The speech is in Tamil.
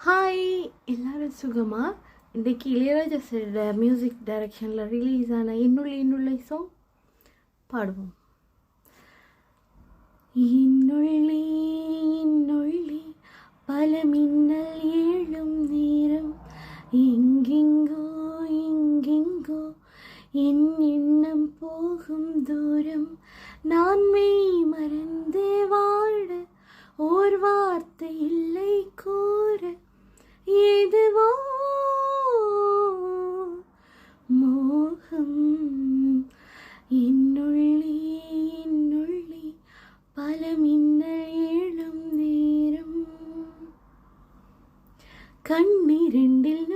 ஹாய், எல்லாரும் சுகமா? இன்றைக்கு இளையராஜா சாரோட மியூசிக் டைரக்ஷனில் ரிலீஸ் ஆன இன்னுள்ள சாங் பாடுவோம். இன்னுள்ளே இன்னுள்ளே பல மின்னல் ஏழும் நேரம், எங்கெங்கோ எங்கெங்கோ என் எண்ணம் போகும் தூரம், நான் மெய் மறந்தே வாழ ஓர் வார்த்தை இல்லை கூற, எதுவோ மோகம் என்னுள்ளே என்னுள்ளே பல மின்னல் ஏழும் நேரம், கண்ணிரண்டில்